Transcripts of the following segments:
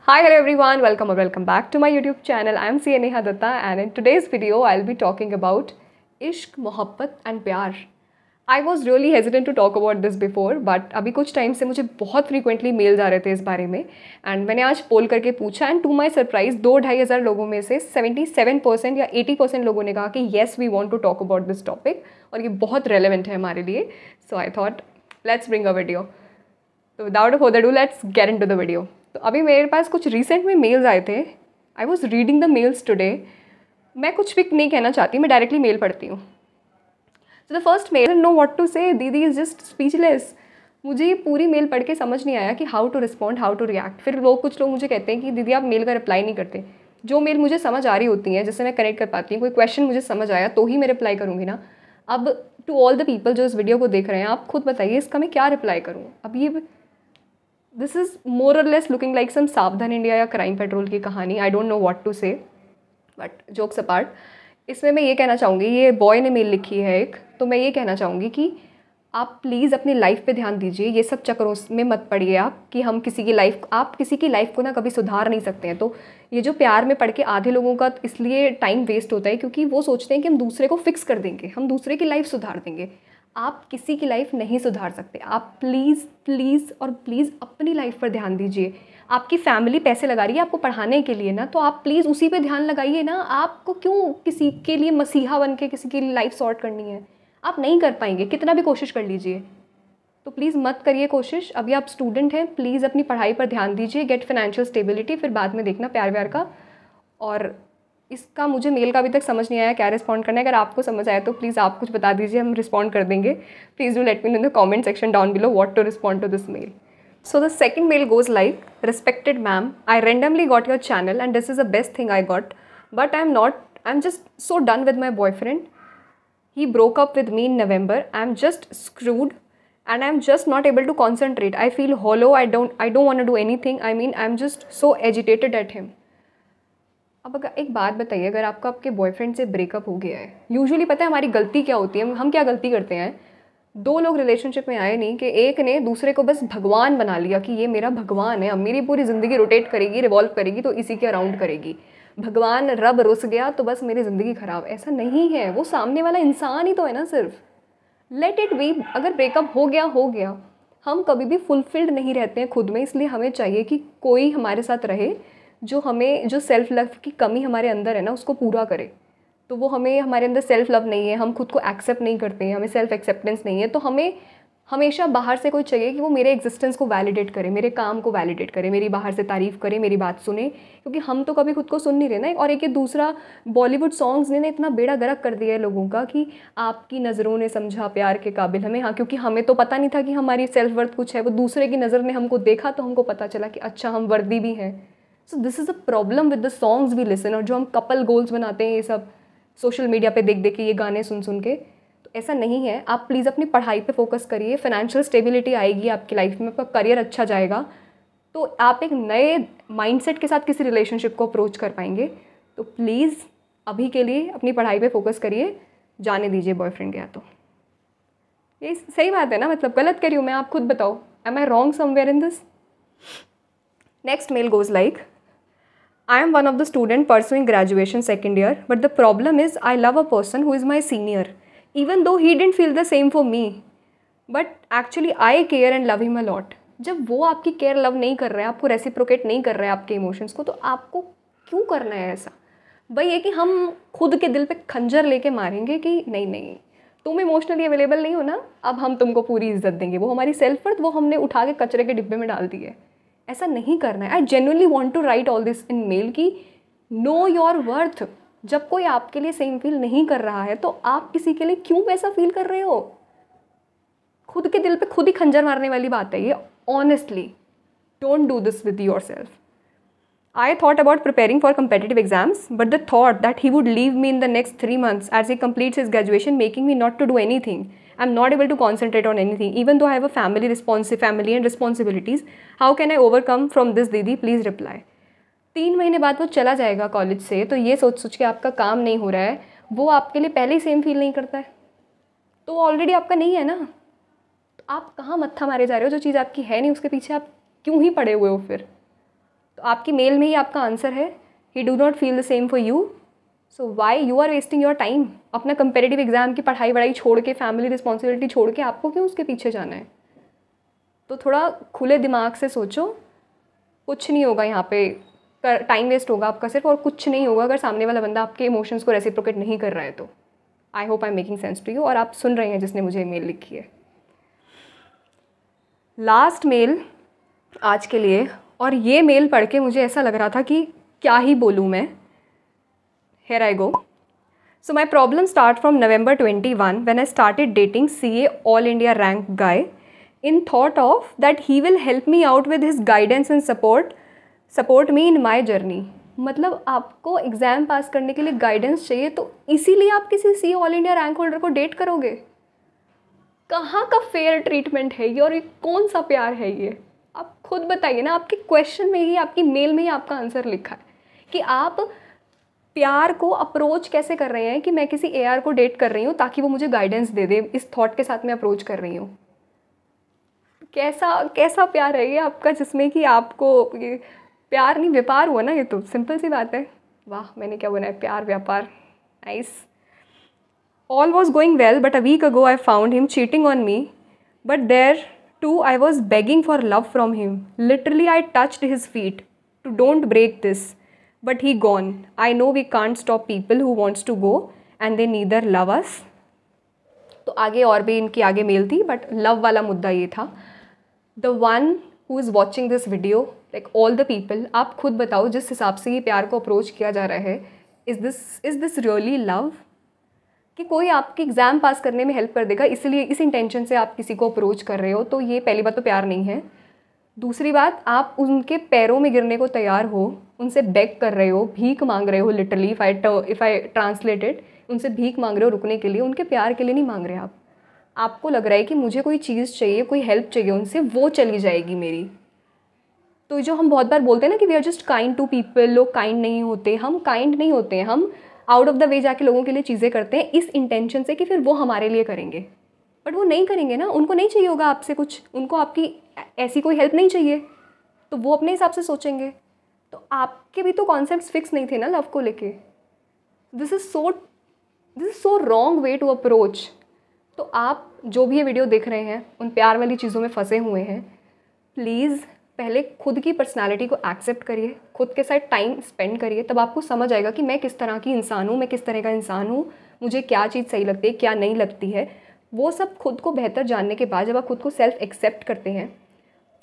Hi, hello everyone. Welcome or welcome back to my YouTube channel. I am CA Neha Datta and in today's video I'll be talking about इश्क, मोहब्बत and प्यार. I was really hesitant to talk about this before, but अभी कुछ time से मुझे बहुत frequently mails आ रहे थे इस बारे में and मैंने आज पोल करके पूछा and to my surprise 2-2,500 लोगों में से 77% या 80% लोगों ने कहा कि yes we want to talk about this topic और ये बहुत relevant है हमारे लिए. So I thought let's bring a video. So without further ado, let's get into the video. तो अभी मेरे पास कुछ रिसेंट में मेल्स आए थे. I was reading the mails today. मैं कुछ भी नहीं कहना चाहती, मैं डायरेक्टली मेल पढ़ती हूँ. So the first mail, know what to say, दीदी इज़ जस्ट स्पीचलेस. मुझे ये पूरी मेल पढ़ के समझ नहीं आया कि how to respond, how to react. फिर कुछ लोग मुझे कहते हैं कि दीदी आप मेल का रिप्लाई नहीं करते. जो मेल मुझे समझ आ रही होती हैं, जिससे मैं कनेक्ट कर पाती हूँ, कोई क्वेश्चन मुझे समझ आया तो ही मैं रिप्लाई करूँगी ना. अब टू ऑल द पीपल जो इस वीडियो को देख रहे हैं, आप खुद बताइए इसका मैं क्या रिप्लाई करूँ. अब ये दिस इज़ मोर और लेस लुकिंग लाइक सम सावधान इंडिया या क्राइम पेट्रोल की कहानी. I don't know what to say, but jokes apart, इसमें मैं ये कहना चाहूँगी, ये बॉय ने मेल लिखी है एक, तो मैं ये कहना चाहूँगी कि आप प्लीज़ अपनी लाइफ पे ध्यान दीजिए. ये सब चक्करों में मत पड़िए आप कि हम किसी की लाइफ, आप किसी की लाइफ को ना कभी सुधार नहीं सकते हैं. तो ये जो प्यार में पढ़ के आधे लोगों का इसलिए टाइम वेस्ट होता है क्योंकि वो सोचते हैं कि हम दूसरे को फिक्स कर देंगे, हम दूसरे की लाइफ सुधार देंगे. आप किसी की लाइफ नहीं सुधार सकते. आप प्लीज़ प्लीज़ और प्लीज़ अपनी लाइफ पर ध्यान दीजिए. आपकी फैमिली पैसे लगा रही है आपको पढ़ाने के लिए ना, तो आप प्लीज़ उसी पे ध्यान लगाइए ना. आपको क्यों किसी के लिए मसीहा बन के किसी की लाइफ सॉर्ट करनी है. आप नहीं कर पाएंगे, कितना भी कोशिश कर लीजिए. तो प्लीज़ मत करिए कोशिश. अभी आप स्टूडेंट हैं, प्लीज़ अपनी पढ़ाई पर ध्यान दीजिए. गेट फाइनेंशियल स्टेबिलिटी, फिर बाद में देखना प्यार व्यार का. और इसका मुझे मेल का अभी तक समझ नहीं आया क्या रिस्पॉन्ड करना है. अगर आपको समझ आया तो प्लीज़ आप कुछ बता दीजिए, हम रिस्पॉन्ड कर देंगे. Please do let me know in the comment section down below what to respond to this mail. So the second mail goes like, respected ma'am, I randomly got your channel and this is the best thing I got, but I'm just so done with my boyfriend. He broke up with me in November. I'm just screwed and I'm just not able to concentrate. I feel hollow. I don't want to do anything. I mean, I'm just so agitated at him. अब अगर एक बात बताइए, अगर आपका आपके boyfriend से breakup हो गया है, यूजुअली पता है हमारी गलती क्या होती है, हम क्या गलती करते हैं. दो लोग रिलेशनशिप में आए नहीं कि एक ने दूसरे को बस भगवान बना लिया कि ये मेरा भगवान है, अब मेरी पूरी ज़िंदगी रोटेट करेगी, रिवॉल्व करेगी तो इसी के अराउंड करेगी. भगवान रब रुस गया तो बस मेरी ज़िंदगी ख़राब. ऐसा नहीं है. वो सामने वाला इंसान ही तो है ना सिर्फ. Let it be. अगर ब्रेकअप हो गया हो गया. हम कभी भी फुलफिल्ड नहीं रहते हैं खुद में, इसलिए हमें चाहिए कि कोई हमारे साथ रहे जो हमें, जो सेल्फ़ लव की कमी हमारे अंदर है ना उसको पूरा करे. तो वो हमें, हमारे अंदर सेल्फ़ लव नहीं है, हम खुद को एक्सेप्ट नहीं करते हैं, हमें सेल्फ़ एक्सेप्टेंस नहीं है, तो हमें हमेशा बाहर से कोई चाहिए कि वो मेरे एग्जिस्टेंस को वैलिडेट करे, मेरे काम को वैलिडेट करे, मेरी बाहर से तारीफ़ करे, मेरी बात सुने, क्योंकि हम तो कभी खुद को सुन नहीं रहे ना. और एक ये दूसरा, बॉलीवुड सॉन्ग्स ने इतना बेड़ा गर्क कर दिया है लोगों का कि आपकी नज़रों ने समझा प्यार के काबिल हमें. हाँ, क्योंकि हमें तो पता नहीं था कि हमारी सेल्फ वर्थ कुछ है, वो दूसरे की नज़र ने हमको देखा तो हमको पता चला कि अच्छा हम वर्दी भी हैं. So this is a problem with the songs we listen. और जो हम कपल गोल्स बनाते हैं ये सब सोशल मीडिया पे देख देख के, ये गाने सुन सुन के, तो ऐसा नहीं है. आप प्लीज़ अपनी पढ़ाई पे फोकस करिए. फाइनेंशियल स्टेबिलिटी आएगी आपकी लाइफ में, आपका करियर अच्छा जाएगा, तो आप एक नए माइंडसेट के साथ किसी रिलेशनशिप को अप्रोच कर पाएंगे. तो प्लीज़ अभी के लिए अपनी पढ़ाई पे फोकस करिए, जाने दीजिए बॉयफ्रेंड के हाथों. ये सही बात है ना, मतलब गलत करी हूँ मैं, आप खुद बताओ. Am I wrong somewhere in this? Next mail goes like, I am one of the student pursuing graduation second year, but the problem is I love a person who is my senior, even though he didn't feel the same for me. But actually I care and love him a lot. जब वो आपकी care love नहीं कर रहा है, आपको reciprocate नहीं कर रहा है आपके इमोशंस को, तो आपको क्यों करना है ऐसा. भाई ये कि हम खुद के दिल पे खंजर लेके मारेंगे कि नहीं नहीं तुम इमोशनली अवेलेबल नहीं हो ना, अब हम तुमको पूरी इज्जत देंगे. वो हमारी सेल्फ वर्थ, वो हमने उठा के कचरे के डिब्बे में डाल दी है. ऐसा नहीं करना है. I genuinely want to write all this in mail कि नो योर वर्थ. जब कोई आपके लिए सेम फील नहीं कर रहा है तो आप किसी के लिए क्यों वैसा फील कर रहे हो. खुद के दिल पे खुद ही खंजर मारने वाली बात है ये. Honestly don't do this with your self. I thought about preparing for competitive exams, but the thought that he would leave me in the next 3 months as he completes his graduation, making me not to do anything. I'm not able to concentrate on anything, even though I have a family and responsibilities. How can I overcome from this, दीदी? Please reply. 3 महीने बाद वो चला जाएगा college से, तो ये सोच सोच के आपका काम नहीं हो रहा है, वो आपके लिए पहले ही सेम फील नहीं करता है, तो ऑलरेडी आपका नहीं है ना. तो आप कहाँ मत्था मारे जा रहे हो. जो चीज़ आपकी है नहीं उसके पीछे आप क्यों ही पड़े हुए हो फिर. तो आपकी मेल में ही आपका आंसर है, he do not feel the same for you, so why you are wasting your time. अपना कंपेरेटिव एग्जाम की पढ़ाई वढ़ाई छोड़ के, फैमिली रिस्पॉन्सिबिलिटी छोड़ के आपको क्यों उसके पीछे जाना है? तो थोड़ा खुले दिमाग से सोचो, कुछ नहीं होगा यहाँ पे, टाइम वेस्ट होगा आपका सिर्फ, और कुछ नहीं होगा अगर सामने वाला बंदा आपके इमोशंस को रेसिप्रोकेट नहीं कर रहा है तो। I hope I am making sense to you, और आप सुन रहे हैं जिसने मुझे मेल लिखी है। लास्ट मेल आज के लिए, और ये मेल पढ़ के मुझे ऐसा लग रहा था कि क्या ही बोलूँ मैं। Here I go. So my problem start from November 21 when I started dating CA All India rank guy in thought of that he will help me out with his guidance and support me in my journey. मतलब आपको exam pass करने के लिए guidance चाहिए, तो इसीलिए आप किसी CA all India rank holder को डेट करोगे? कहाँ का फेयर ट्रीटमेंट है ये, और ये कौन सा प्यार है ये? आप खुद बताइए ना। आपके क्वेश्चन में ही, आपकी मेल में ही आपका आंसर लिखा है कि आप प्यार को अप्रोच कैसे कर रहे हैं कि मैं किसी AR को डेट कर रही हूँ ताकि वो मुझे गाइडेंस दे दे, इस थॉट के साथ मैं अप्रोच कर रही हूँ। कैसा प्यार है ये आपका, जिसमें कि आपको ये प्यार नहीं, व्यापार हुआ ना ये तो, सिंपल सी बात है। वाह, मैंने क्या बोला है, प्यार व्यापार, nice. All was going well but a week ago I found him cheating on me, but there too I was begging for love from him. Literally I touched his feet to don't break this, but he gone. I know we can't stop people who wants to go and they neither love us. तो आगे और भी इनकी आगे mail थी, but love वाला मुद्दा ये था। The one who is watching this video, like all the people, आप खुद बताओ जिस हिसाब से ये प्यार को अप्रोच किया जा रहा है, is this really love? कि कोई आपके एग्ज़ाम पास करने में हेल्प कर देगा इसलिए, इस इंटेंशन से आप किसी को अप्रोच कर रहे हो, तो ये पहली बात तो प्यार नहीं है। दूसरी बात, आप उनके पैरों में गिरने को तैयार हो, उनसे बेग कर रहे हो, भीख मांग रहे हो, लिटरली इफ़ आई ट्रांसलेटेड, उनसे भीख मांग रहे हो रुकने के लिए, उनके प्यार के लिए नहीं मांग रहे आप। आपको लग रहा है कि मुझे कोई चीज़ चाहिए, कोई हेल्प चाहिए उनसे, वो चली जाएगी मेरी। तो जो हम बहुत बार बोलते हैं ना कि we are just kind to people, लोग काइंड नहीं होते, हम काइंड नहीं होते हैं, हम आउट ऑफ द वे जाके लोगों के लिए चीज़ें करते हैं इस इंटेंशन से कि फिर वो हमारे लिए करेंगे, बट वो नहीं करेंगे ना, उनको नहीं चाहिए होगा आपसे कुछ, उनको आपकी ऐसी कोई हेल्प नहीं चाहिए, तो वो अपने हिसाब से सोचेंगे। तो आपके भी तो कॉन्सेप्ट्स फिक्स नहीं थे ना लव को लेके। This is so wrong way to approach. तो आप जो भी ये वीडियो देख रहे हैं, उन प्यार वाली चीज़ों में फंसे हुए हैं, प्लीज़ पहले खुद की पर्सनालिटी को एक्सेप्ट करिए, खुद के साथ टाइम स्पेंड करिए, तब आपको समझ आएगा कि मैं किस तरह की इंसान हूँ, मैं किस तरह का इंसान हूँ, मुझे क्या चीज़ सही लगती है, क्या नहीं लगती है। वो सब खुद को बेहतर जानने के बाद जब आप खुद को सेल्फ एक्सेप्ट करते हैं,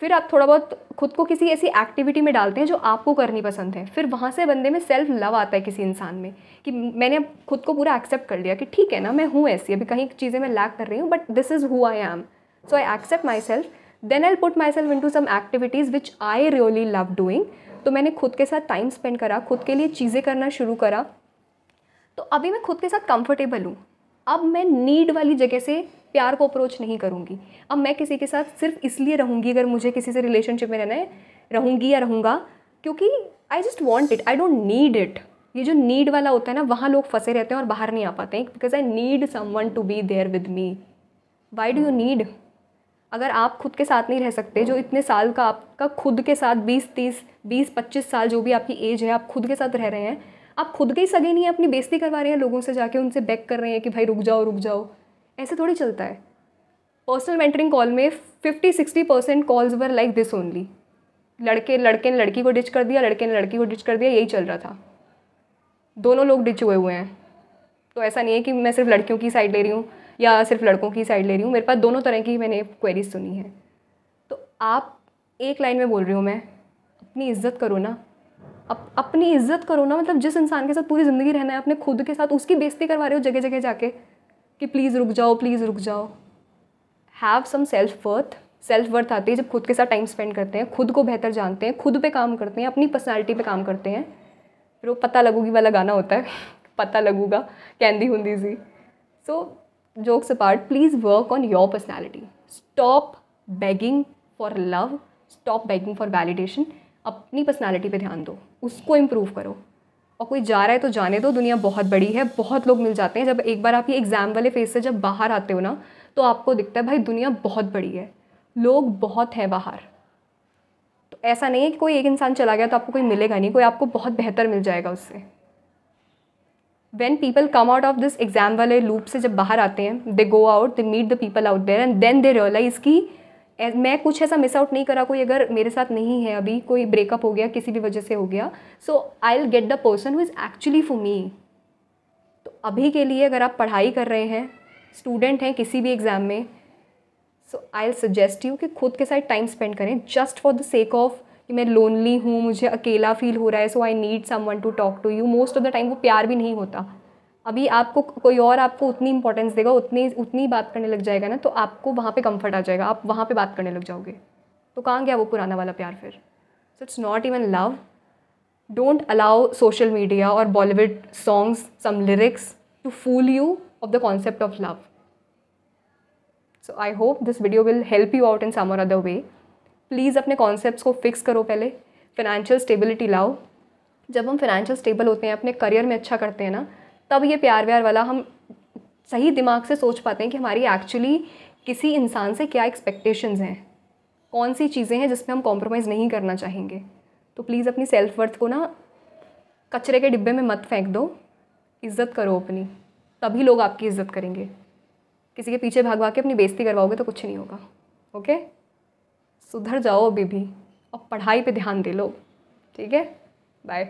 फिर आप थोड़ा बहुत खुद को किसी ऐसी एक्टिविटी में डालते हैं जो आपको करनी पसंद है, फिर वहाँ से बंदे में सेल्फ लव आता है किसी इंसान में, कि मैंने अब खुद को पूरा एक्सेप्ट कर लिया कि ठीक है ना, मैं हूँ ऐसी, अभी कहीं चीज़ें मैं लैक कर रही हूँ, but this is who I am, so I accept myself, then I put myself into some activities which I really love doing. तो मैंने खुद के साथ टाइम स्पेंड करा, खुद के लिए चीज़ें करना शुरू करा, तो अभी मैं खुद के साथ कंफर्टेबल हूँ। अब मैं नीड वाली जगह से प्यार को अप्रोच नहीं करूँगी। अब मैं किसी के साथ सिर्फ इसलिए रहूँगी, अगर मुझे किसी से रिलेशनशिप में रहना है, रहूँगी या रहूँगा क्योंकि I just want it, I don't need it. ये जो नीड वाला होता है ना, वहाँ लोग फंसे रहते हैं और बाहर नहीं आ पाते हैं, because I need someone to be there with me. Why do you need? अगर आप खुद के साथ नहीं रह सकते, जो इतने साल का आपका खुद के साथ 20-25 साल जो भी आपकी एज है, आप खुद के साथ रह रहे हैं, आप खुद के ही सगे नहीं हैं, अपनी बेइज्जती करवा रहे हैं लोगों से, जाके उनसे बेग कर रहे हैं कि भाई रुक जाओ। ऐसे थोड़ी चलता है। पर्सनल मेंटरिंग कॉल में 50-60% calls were like this only. लड़के ने लड़की को डिच कर दिया, लड़के ने लड़की को डिच कर दिया, यही चल रहा था। दोनों लोग डिच हुए हैं। तो ऐसा नहीं है कि मैं सिर्फ लड़कियों की साइड ले रही हूँ या सिर्फ लड़कों की साइड ले रही हूँ, मेरे पास दोनों तरह की मैंने क्वेरीज सुनी है। तो आप एक लाइन में बोल रही हूँ मैं, अपनी इज्जत करो ना, अपनी इज्जत करो ना। मतलब जिस इंसान के साथ पूरी ज़िंदगी रहना है, अपने खुद के साथ उसकी बेइज्जती करवा रहे हो जगह जगह जाके कि प्लीज़ रुक जाओ। हैव सम सेल्फ वर्थ आती है जब खुद के साथ टाइम स्पेंड करते हैं, खुद को बेहतर जानते हैं, खुद पे काम करते हैं, अपनी पर्सनालिटी पे काम करते हैं। फिर वो पता लगूगी वाला गाना होता है पता लगूगा कहंदी हुंदी सी। So jokes apart, please work on your personality. Stop begging for love, stop begging for validation. अपनी पर्सनैलिटी पे ध्यान दो, उसको इम्प्रूव करो। और कोई जा रहा है तो जाने दो, दुनिया बहुत बड़ी है, बहुत लोग मिल जाते हैं। जब एक बार आप ये एग्ज़ाम वाले फेज से जब बाहर आते हो ना, तो आपको दिखता है भाई दुनिया बहुत बड़ी है, लोग बहुत हैं बाहर। तो ऐसा नहीं है कि कोई एक इंसान चला गया तो आपको कोई मिलेगा नहीं, कोई आपको बहुत बेहतर मिल जाएगा उससे। When people come out of this exam वाले लूप से जब बाहर आते हैं, they go out, they meet the people out there and then they realise कि मैं कुछ ऐसा मिस आउट नहीं करा, कोई अगर मेरे साथ नहीं है, अभी कोई ब्रेकअप हो गया, किसी भी वजह से हो गया, so I will get the person who is actually for me. तो अभी के लिए अगर आप पढ़ाई कर रहे हैं, स्टूडेंट हैं किसी भी एग्ज़ाम में, सो आई विल सजेस्ट यू कि खुद के साथ टाइम स्पेंड करें, just for the sake of कि मैं लोनली हूँ, मुझे अकेला फील हो रहा है, so I need someone to talk to you. Most of the time वो प्यार भी नहीं होता। अभी आपको कोई और आपको उतनी इंपॉर्टेंस देगा, उतनी बात करने लग जाएगा ना, तो आपको वहाँ पे कंफर्ट आ जाएगा, आप वहाँ पे बात करने लग जाओगे। तो कहाँ गया वो पुराना वाला प्यार फिर? So it's not even love. Don't allow social media और Bollywood songs, some lyrics to fool you of the concept of love. So I hope this video will help you out in some or other way. Please अपने concepts को fix करो, पहले financial stability लाओ। जब हम financial stable होते हैं, अपने करियर में अच्छा करते हैं ना, तब ये प्यार व्यार वाला हम सही दिमाग से सोच पाते हैं कि हमारी एक्चुअली किसी इंसान से क्या एक्सपेक्टेशंस हैं, कौन सी चीज़ें हैं जिसमें हम कॉम्प्रोमाइज़ नहीं करना चाहेंगे। तो प्लीज़ अपनी सेल्फ वर्थ को ना कचरे के डिब्बे में मत फेंक दो, इज़्ज़त करो अपनी, तभी लोग आपकी इज़्ज़त करेंगे। किसी के पीछे भाग भाग के अपनी बेइज्जती करवाओगे तो कुछ नहीं होगा। ओके, सुधर जाओ अभी भी और पढ़ाई पे ध्यान दे लो। ठीक है, बाय।